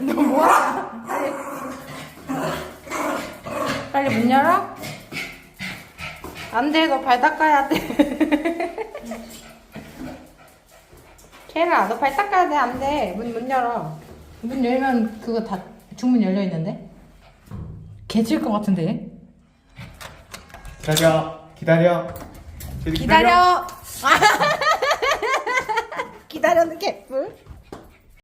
너 뭐야? 빨리 문 열어. 안 돼, 너 발 닦아야 돼. 케라, 너 발 닦아야 돼. 안 돼. 문 열어. 문 열면 그거 다 중문 열려 있는데? 개질 것 같은데? 기다려. 기다려. 기다려는 개뿔.